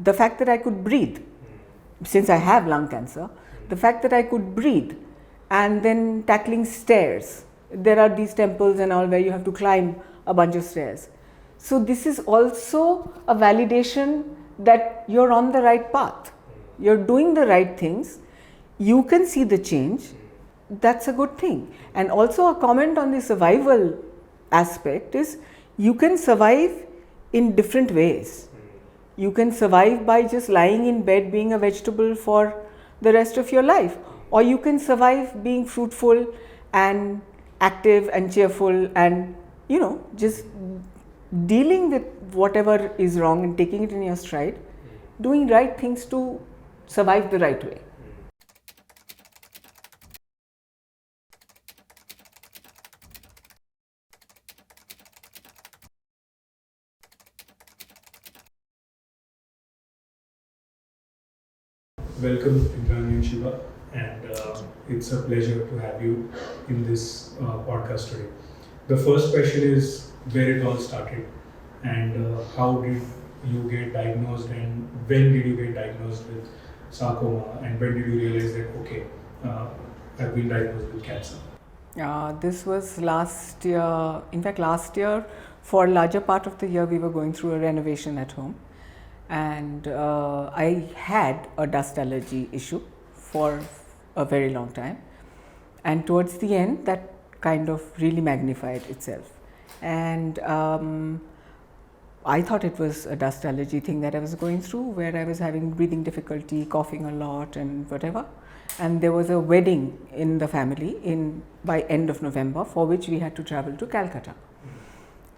the fact that I could breathe, since I have lung cancer, the fact that I could breathe, and then tackling stairs. There are these temples and all where you have to climb a bunch of stairs. So this is also a validation that you're on the right path. You're doing the right things. You can see the change. That's a good thing. And also a comment on the survival aspect is you can survive in different ways. You can survive by just lying in bed being a vegetable for the rest of your life, or you can survive being fruitful and active and cheerful and just dealing with whatever is wrong and taking it in your stride, doing right things to survive the right way. Welcome, Indrani and Shiva, and it's a pleasure to have you in this podcast today. The first question is where it all started, and how did you get diagnosed, and when did you get diagnosed with sarcoma, and when did you realize that, okay, I've been diagnosed with cancer? This was last year. In fact, last year, for a larger part of the year, we were going through a renovation at home. And I had a dust allergy issue for a very long time, and towards the end that kind of really magnified itself, and I thought it was a dust allergy thing that I was going through, where I was having breathing difficulty, coughing a lot and whatever. And there was a wedding in the family by end of November, for which we had to travel to Calcutta,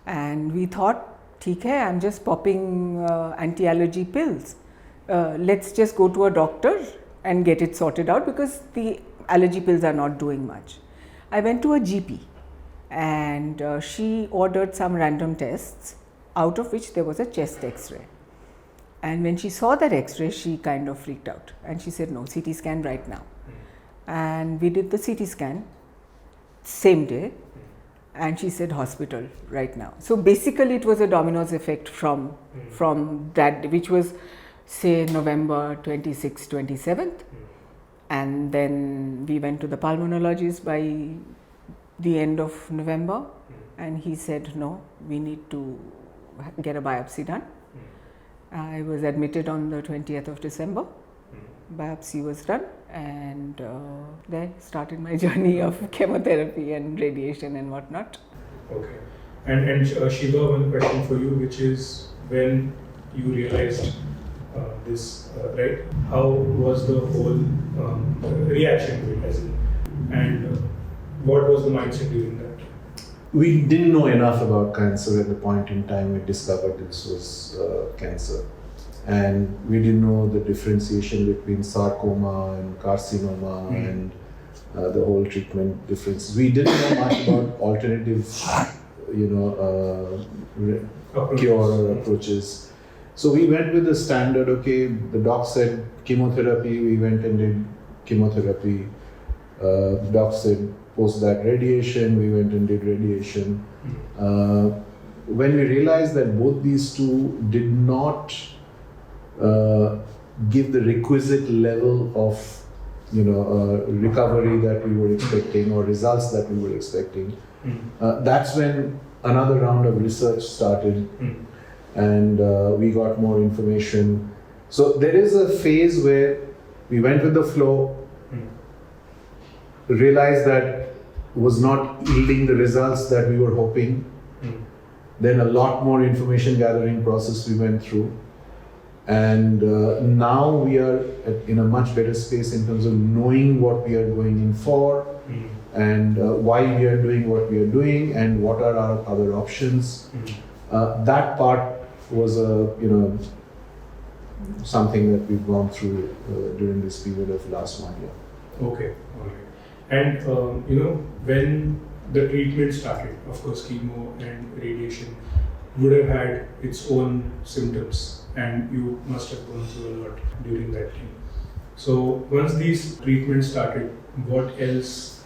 and we thought, ठीक है, I'm just popping anti-allergy pills. Let's just go to a doctor and get it sorted out, because the allergy pills are not doing much. I went to a GP, and she ordered some random tests, out of which there was a chest X-ray. And when she saw that X-ray, she kind of freaked out, and she said, no, CT scan right now. And we did the CT scan same day. And she said hospital right now. So basically it was a dominoes effect from that, which was say November 26th, 27th. And then we went to the pulmonologist by the end of November, and he said, no, we need to get a biopsy done. I was admitted on the 20th of December. Biopsy was done, and there started my journey of chemotherapy and radiation and whatnot. Okay. And Shiva, one question for you, which is when you realized this, right? How was the whole reaction to it, as in, and what was the mindset during that? We didn't know enough about cancer at the point in time we discovered this was cancer. And we didn't know the differentiation between sarcoma and carcinoma and the whole treatment differences. We didn't know much about alternative, cure or approaches. So we went with the standard, okay, the doc said chemotherapy, we went and did chemotherapy. The doc said post that radiation, we went and did radiation. When we realized that both these two did not give the requisite level of recovery that we were expecting or results that we were expecting, that's when another round of research started, and we got more information. So there is a phase where we went with the flow, realized that was not yielding the results that we were hoping. Then a lot more information gathering process we went through. And now we are in a much better space in terms of knowing what we are going in for, and why we are doing what we are doing, and what are our other options. That part was something that we've gone through during this period of last 1 year. Okay, all right. And when the treatment started, of course, chemo and radiation would have had its own symptoms, and you must have gone through a lot during that time. So once these treatments started, what else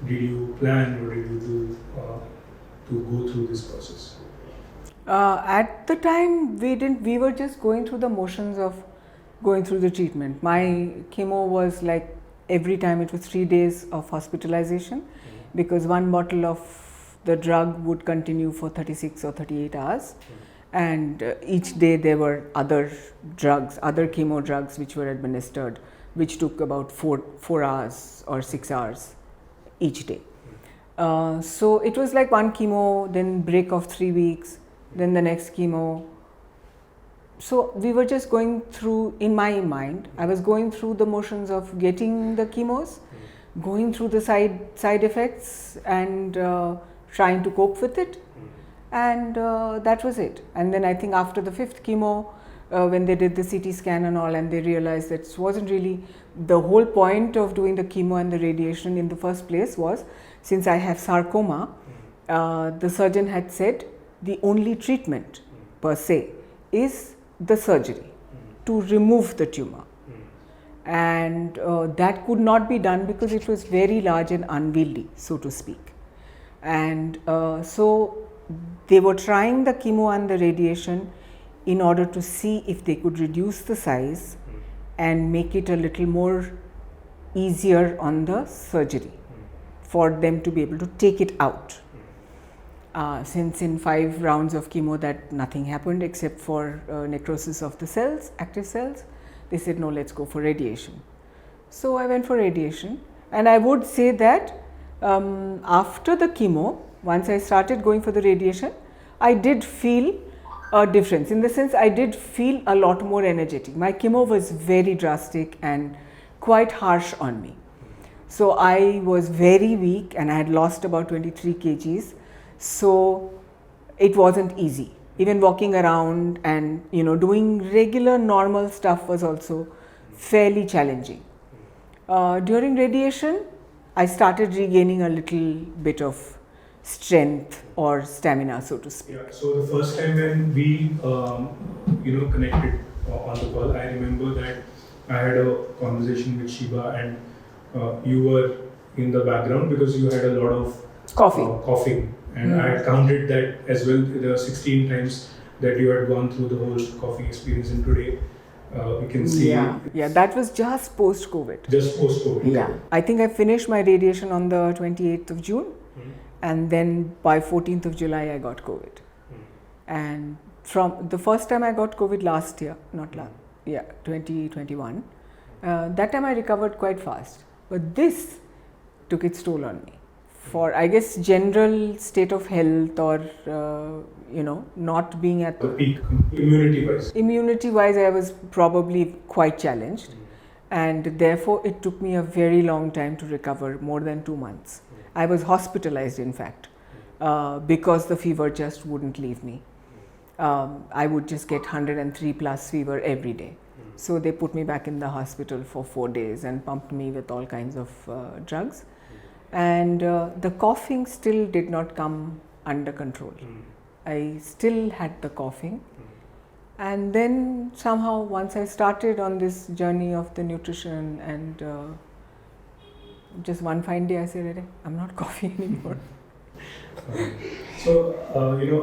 did you plan or did you do to go through this process? At the time, we didn't. We were just going through the motions of going through the treatment. My chemo was like every time it was 3 days of hospitalization, because one bottle of the drug would continue for 36 or 38 hours, and each day there were other drugs, other chemo drugs which were administered, which took about 4 hours or 6 hours each day. So it was like one chemo, then break of 3 weeks, then the next chemo. So we were just going through, in my mind, I was going through the motions of getting the chemos, going through the side effects, and trying to cope with it, and that was it. And then I think after the 5th chemo, when they did the CT scan and all, and they realized that it wasn't really the whole point of doing the chemo and the radiation in the first place was, since I have sarcoma, the surgeon had said the only treatment per se is the surgery to remove the tumor, and that could not be done because it was very large and unwieldy, so to speak. And so they were trying the chemo and the radiation in order to see if they could reduce the size and make it a little more easier on the surgery for them to be able to take it out. Since in 5 rounds of chemo that nothing happened except for necrosis of the cells, active cells, they said no, let's go for radiation. So I went for radiation, and I would say that after the chemo, once I started going for the radiation, I did feel a difference, in the sense I did feel a lot more energetic. My chemo was very drastic and quite harsh on me. So I was very weak and I had lost about 23 kgs. So it wasn't easy. Even walking around and doing regular normal stuff was also fairly challenging. During radiation, I started regaining a little bit of strength or stamina, so to speak. Yeah. So the first time when we connected on the call, I remember that I had a conversation with Shiva, and you were in the background because you had a lot of coughing. And I had counted that as well. There were 16 times that you had gone through the whole coughing experience, and today we can see. Yeah, that was just post-COVID. Just post-COVID. Yeah, I think I finished my radiation on the 28th of June, and then by 14th of July I got COVID. And from the first time I got COVID last year, 2021, that time I recovered quite fast. But this took its toll on me. For, I guess, general state of health, or not being at the peak immunity-wise. Immunity-wise, I was probably quite challenged, and therefore it took me a very long time to recover, more than 2 months. I was hospitalized, in fact, because the fever just wouldn't leave me. I would just get 103 plus fever every day. So they put me back in the hospital for 4 days and pumped me with all kinds of drugs. And the coughing still did not come under control. I still had the coughing. And then somehow, once I started on this journey of the nutrition, and just one fine day I said, I'm not coughing anymore. So,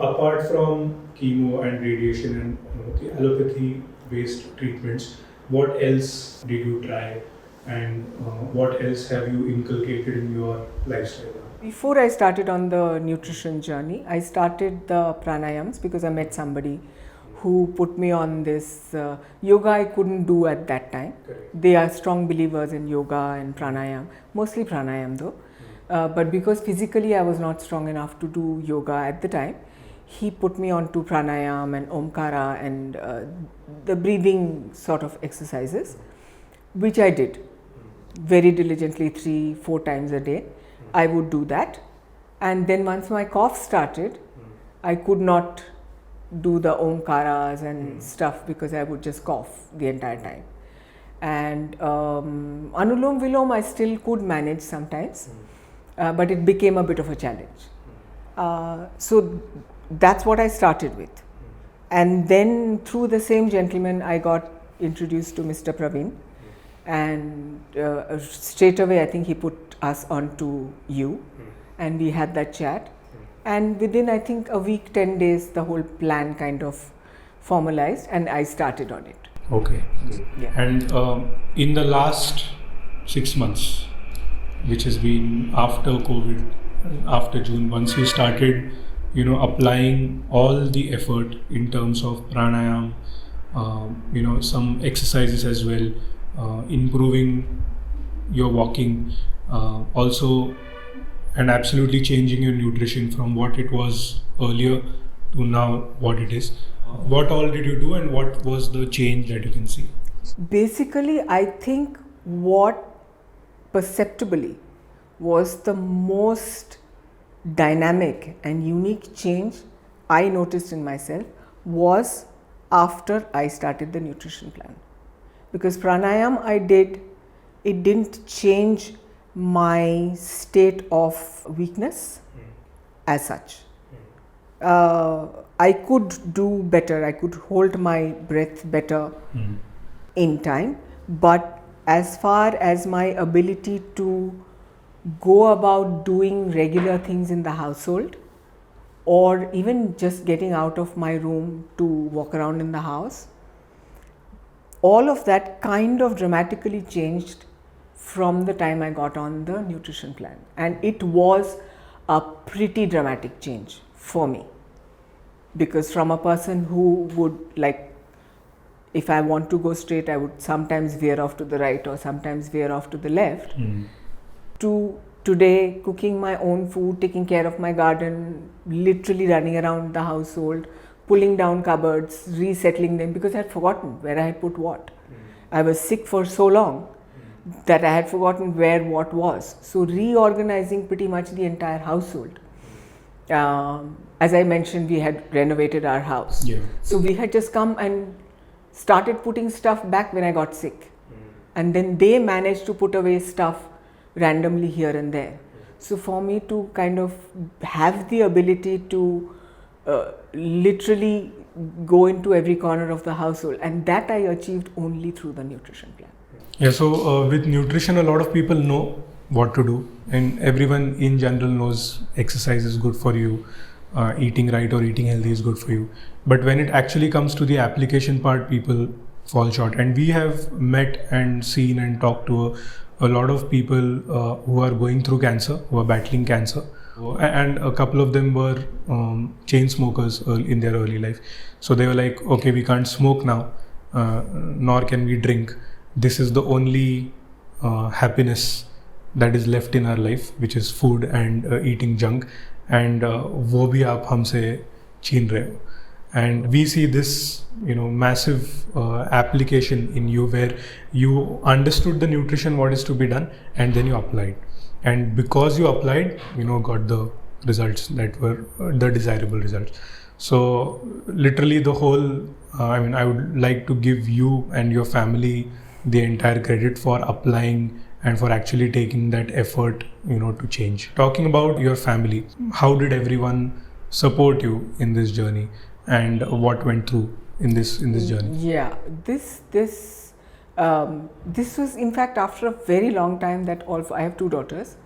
apart from chemo and radiation and the allopathy-based treatments, what else did you try? And what else have you inculcated in your lifestyle? Before I started on the nutrition journey, I started the pranayams because I met somebody who put me on this yoga I couldn't do at that time. Correct. They are strong believers in yoga and pranayam, mostly pranayam though. But because physically I was not strong enough to do yoga at the time, he put me on to pranayam and omkara and the breathing sort of exercises, which I did very diligently 3-4 times a day. I would do that, and then once my cough started, I could not do the omkaras and stuff because I would just cough the entire time. And anulom vilom I still could manage sometimes, but it became a bit of a challenge. So that's what I started with, and then through the same gentleman I got introduced to Mr. Praveen. And straight away I think he put us on to you, and we had that chat, And within, I think, a week, 10 days, the whole plan kind of formalized and I started on it. Okay. Yeah. And in the last 6 months, which has been after COVID, after June, once you started, applying all the effort in terms of pranayam, some exercises as well, improving your walking, also, and absolutely changing your nutrition from what it was earlier to now what it is. What all did you do and what was the change that you can see? Basically, I think what perceptibly was the most dynamic and unique change I noticed in myself was after I started the nutrition plan. Because pranayam I did, it didn't change my state of weakness as such. I could do better, I could hold my breath better in time, but as far as my ability to go about doing regular things in the household or even just getting out of my room to walk around in the house, all of that kind of dramatically changed from the time I got on the nutrition plan, and it was a pretty dramatic change for me, because from a person who would, like, if I want to go straight, I would sometimes veer off to the right or sometimes veer off to the left, to today cooking my own food, taking care of my garden, literally running around the household, pulling down cupboards, resettling them, because I had forgotten where I had put what. I was sick for so long that I had forgotten where what was. So reorganizing pretty much the entire household. As I mentioned, we had renovated our house. Yeah. So we had just come and started putting stuff back when I got sick. And then they managed to put away stuff randomly here and there. So for me to kind of have the ability to literally go into every corner of the household, and that I achieved only through the nutrition plan. Yeah, so with nutrition, a lot of people know what to do, and everyone in general knows exercise is good for you, eating right or eating healthy is good for you. But when it actually comes to the application part, people fall short. And we have met and seen and talked to a lot of people who are going through cancer, who are battling cancer. And a couple of them were chain smokers in their early life. So they were like, okay, we can't smoke now, nor can we drink. This is the only happiness that is left in our life, which is food and eating junk. And wo bhi aap humse chhin rahe ho. And we see this, massive application in you, where you understood the nutrition, what is to be done, and then you applied. And because you applied, got the results that were the desirable results. So literally the whole, I would like to give you and your family the entire credit for applying and for actually taking that effort, to change. Talking about your family, how did everyone support you in this journey, and what went through in this journey? Yeah, this was in fact after a very long time that I have two daughters,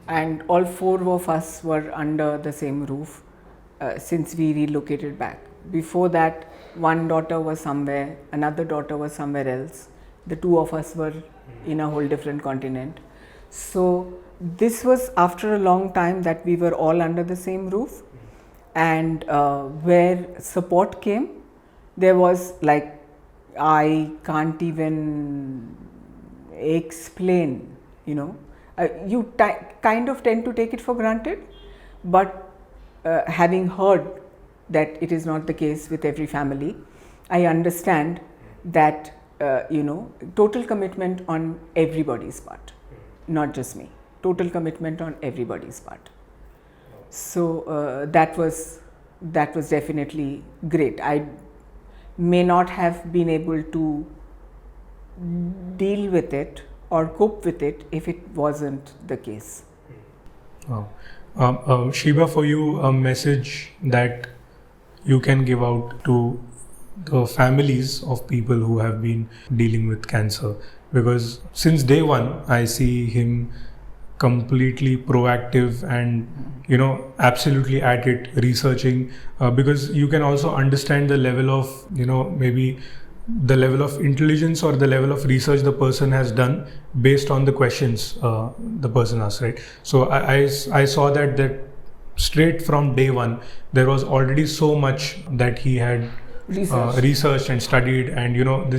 and all four of us were under the same roof since we relocated back. Before that, one daughter was somewhere, another daughter was somewhere else. The two of us were in a whole different continent. So this was after a long time that we were all under the same roof, and where support came, there was like, I can't even explain, you kind of tend to take it for granted, but having heard that it is not the case with every family, I understand that total commitment on everybody's part, not just me, total commitment on everybody's part. So that was definitely great. I may not have been able to deal with it or cope with it if it wasn't the case. Wow. Shiva, for you, a message that you can give out to the families of people who have been dealing with cancer, because since day one I see him completely proactive and absolutely at it, researching, because you can also understand the level of maybe the level of intelligence or the level of research the person has done based on the questions the person asked, right? So I saw that straight from day one there was already so much that he had researched and studied, and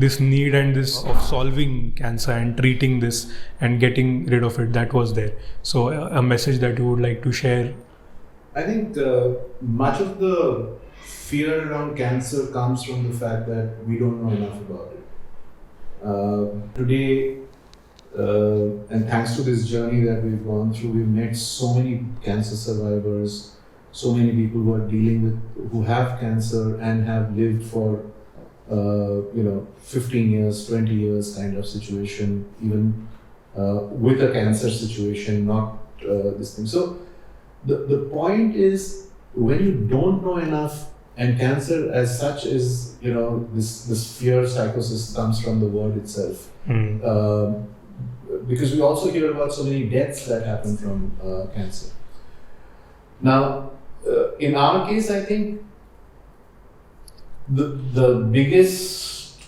this need and this of solving cancer and treating this and getting rid of it, that was there. So a message that you would like to share? I think much of the fear around cancer comes from the fact that we don't know enough about it. Today, and thanks to this journey that we've gone through, we've met so many cancer survivors, so many people who are dealing with, who have cancer and have lived for 15 years, 20 years kind of situation, even with a cancer situation, not this thing. So the point is, when you don't know enough, and cancer as such is, this fear psychosis comes from the word itself. Because we also hear about so many deaths that happen from cancer. Now, in our case, I think the biggest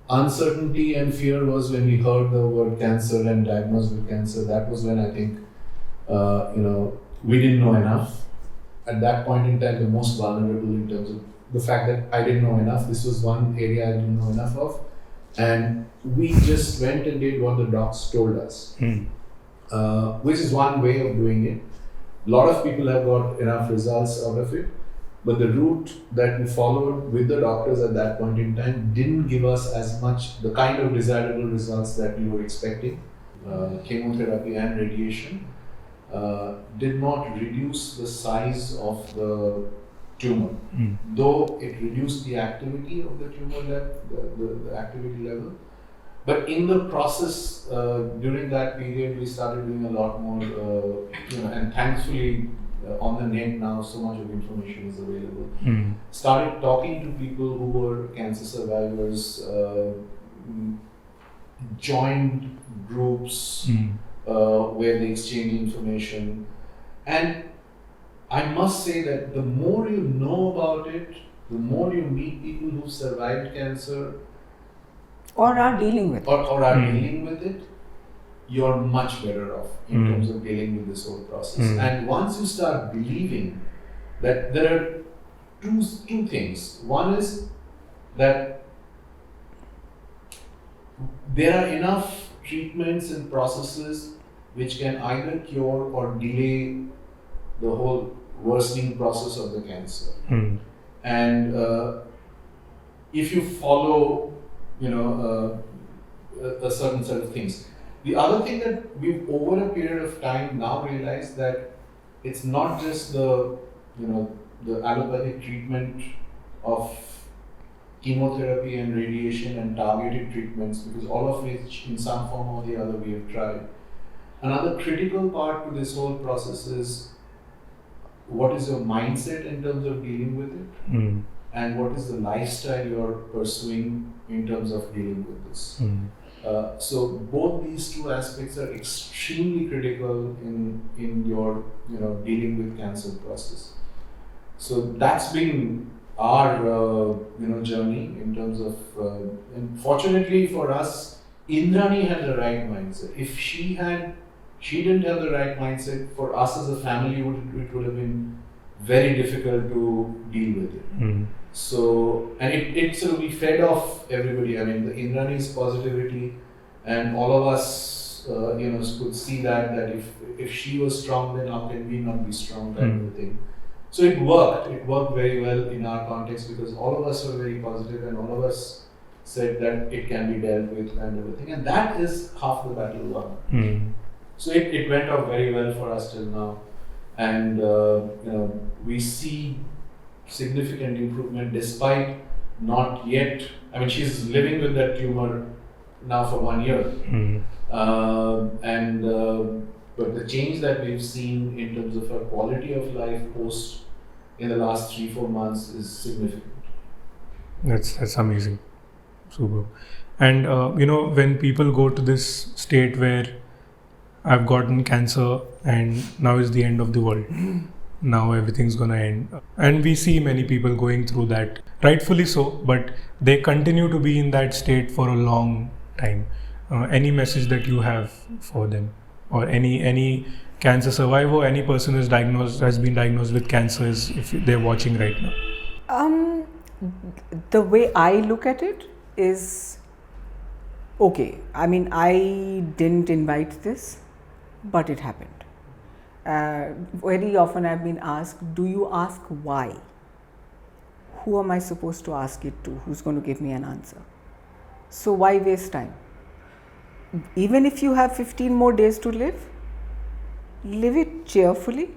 uncertainty and fear was when we heard the word cancer and diagnosed with cancer. That was when I think, we didn't know enough. At that point in time, the most vulnerable in terms of the fact that I didn't know enough. This was one area I didn't know enough of. And we just went and did what the docs told us, which is one way of doing it. A lot of people have got enough results out of it, but the route that we followed with the doctors at that point in time didn't give us as much the kind of desirable results that we were expecting. Chemotherapy and radiation did not reduce the size of the tumor, though it reduced the activity of the tumor, the activity level. But in the process, during that period, we started doing a lot more, and thankfully on the net now, so much of information is available. Started talking to people who were cancer survivors, joined groups where they exchange information. And I must say that the more you know about it, the more you meet people who survived cancer or are dealing with or are dealing with it, you're much better off in terms of dealing with this whole process. And once you start believing that there are two things. One is that there are enough treatments and processes which can either cure or delay the whole worsening process of the cancer. And if you follow, a certain set of things. The other thing that we've over a period of time now realized that it's not just the allopathic treatment of chemotherapy and radiation and targeted treatments, because all of which in some form or the other we have tried. Another critical part to this whole process is what is your mindset in terms of dealing with it, and what is the lifestyle you're pursuing in terms of dealing with this. So both these two aspects are extremely critical in your dealing with cancer process. So that's been our journey in terms of, and fortunately for us, Indrani had the right mindset. If she didn't have the right mindset, for us as a family, it would have been very difficult to deal with it. So, and it sort of, we fed off everybody. I mean, the Indrani's positivity, and all of us, could see that if she was strong, then how can we not be strong, kind of thing. So it worked. It worked very well in our context because all of us were very positive, and all of us said that it can be dealt with, kind of a thing. And that is half the battle won. So it went off very well for us till now, and we see significant improvement despite not yet. I mean, she's living with that tumor now for 1 year, but the change that we've seen in terms of her quality of life post in the last 3-4 months is significant. That's amazing, super. And when people go to this state where I've gotten cancer and now is the end of the world. Now everything's gonna end. And we see many people going through that, rightfully so, but they continue to be in that state for a long time. Any message that you have for them, or any cancer survivor, any person who's has been diagnosed with cancer, is if they're watching right now? The way I look at it is, okay, I mean, I didn't invite this, but it happened. Very often I've been asked, do you ask why? Who am I supposed to ask it to? Who's going to give me an answer? So why waste time? Even if you have 15 more days to live it cheerfully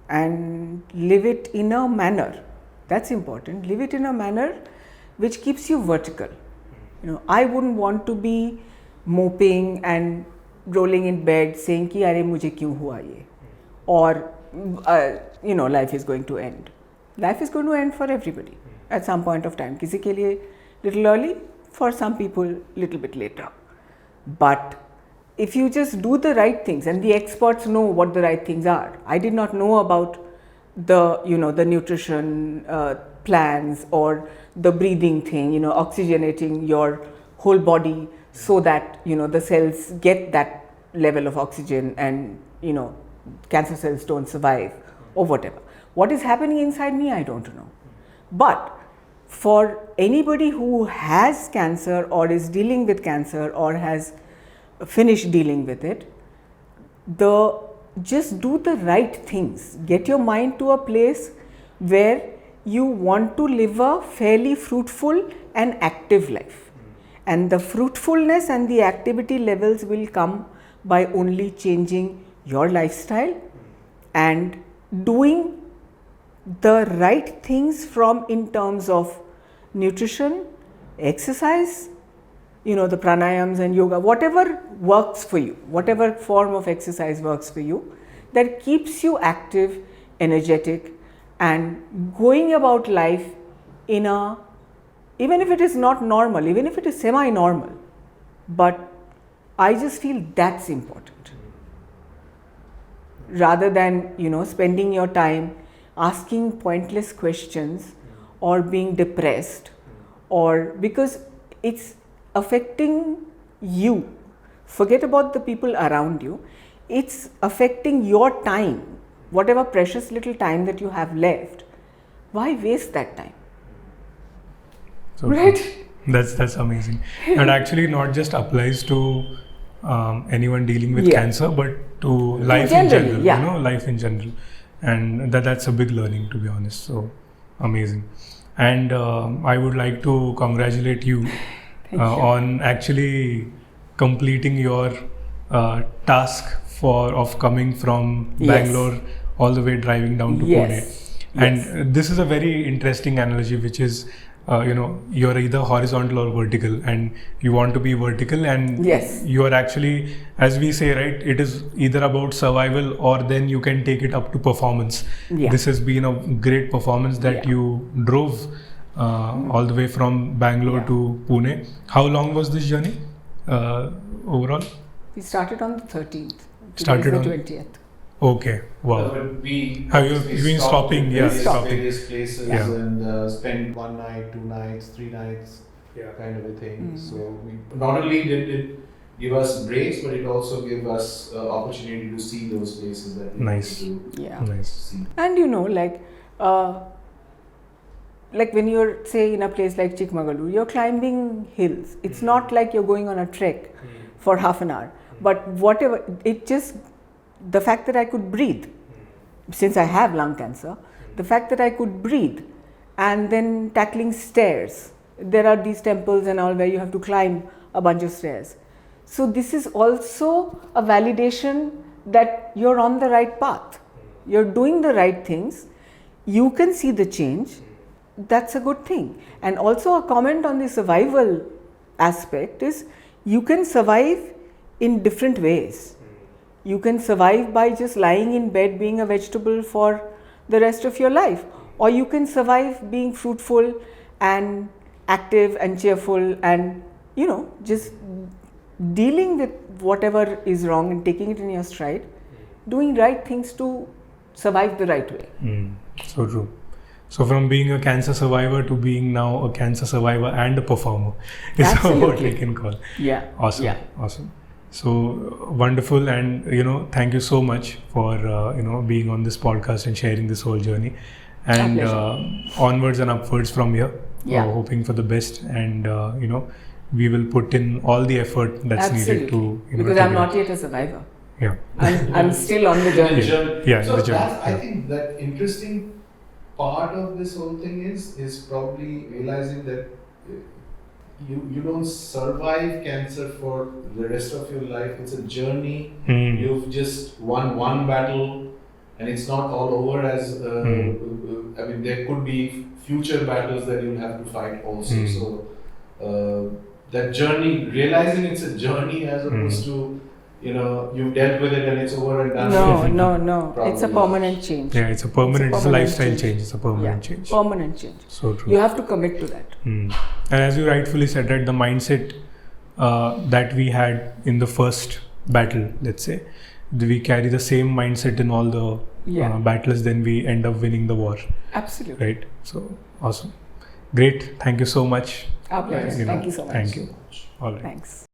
and live it in a manner. That's important. Live it in a manner which keeps you vertical. I wouldn't want to be moping and rolling in bed saying ki are mujhe kyun hua ye, or life is going to end. Life is going to end for everybody at some point of time. Kisi ke liye little early, for some people little bit later. But if you just do the right things, and the experts know what the right things are. I did not know about the nutrition plans or the breathing thing, oxygenating your whole body so that the cells get that level of oxygen and cancer cells don't survive or whatever. What is happening inside me, I don't know. But for anybody who has cancer or is dealing with cancer or has finished dealing with it, just do the right things. Get your mind to a place where you want to live a fairly fruitful and active life. And the fruitfulness and the activity levels will come by only changing your lifestyle and doing the right things in terms of nutrition, exercise, the pranayams and yoga, whatever works for you, whatever form of exercise works for you, that keeps you active, energetic, and going about life even if it is not normal, even if it is semi-normal, but I just feel that's important. Rather than, spending your time asking pointless questions or being depressed, or because it's affecting you. Forget about the people around you. It's affecting your time, whatever precious little time that you have left. Why waste that time? So right? That's amazing. That actually not just applies to anyone dealing with cancer, but to life in general. Life in general, and that's a big learning, to be honest. So amazing. And I would like to congratulate you on actually completing your task of coming from Bangalore all the way driving down to Pune. And this is a very interesting analogy, which is you're either horizontal or vertical, and you want to be vertical, and you're actually, as we say, right, it is either about survival or then you can take it up to performance. This has been a great performance that you drove all the way from Bangalore to Pune. How long was this journey overall? We started on the 13th. Started on the 20th. Okay, wow. But we have you been stopping? Various places and spent 1 night, 2 nights, 3 nights, kind of a thing. So we not only did it give us breaks, but it also gave us opportunity to see those places that we nice. Nice. See. And like when you're, say, in a place like Chikmagalur, you're climbing hills. It's not like you're going on a trek for half an hour. But whatever, the fact that I could breathe, since I have lung cancer, the fact that I could breathe, and then tackling stairs. There are these temples and all where you have to climb a bunch of stairs. So this is also a validation that you're on the right path. You're doing the right things. You can see the change. That's a good thing. And also a comment on the survival aspect is you can survive in different ways. You can survive by just lying in bed being a vegetable for the rest of your life, or you can survive being fruitful and active and cheerful and just dealing with whatever is wrong and taking it in your stride, doing right things to survive the right way. So true. So from being a cancer survivor to being now a cancer survivor and a performer is what Absolutely. we can call. Yeah. Awesome. Yeah. Awesome. So wonderful, and thank you so much for being on this podcast and sharing this whole journey. And onwards and upwards from here. Yeah. Hoping for the best, and we will put in all the effort that's needed to. Because to I'm get- not yet a survivor. Yeah. I'm still on the journey. Yeah. So in the journey. I think that interesting part of this whole thing is probably realizing that you don't survive cancer for the rest of your life. It's a journey. You've just won one battle, and it's not all over. As I mean, there could be future battles that you'll have to fight also. So that journey, realizing it's a journey as opposed to you've dealt with it and it's over and done. No. It's a Probably. permanent change. Yeah, it's a permanent, it's a permanent lifestyle change. change. It's a permanent change. Permanent change. So true. You have to commit to that. And as you rightfully said, right, the mindset that we had in the first battle, let's say, we carry the same mindset in all the battles, then we end up winning the war. Absolutely. Right. So awesome. Great. Thank you so much. Our pleasure. Thank you so much. Thank you. All right. Thanks.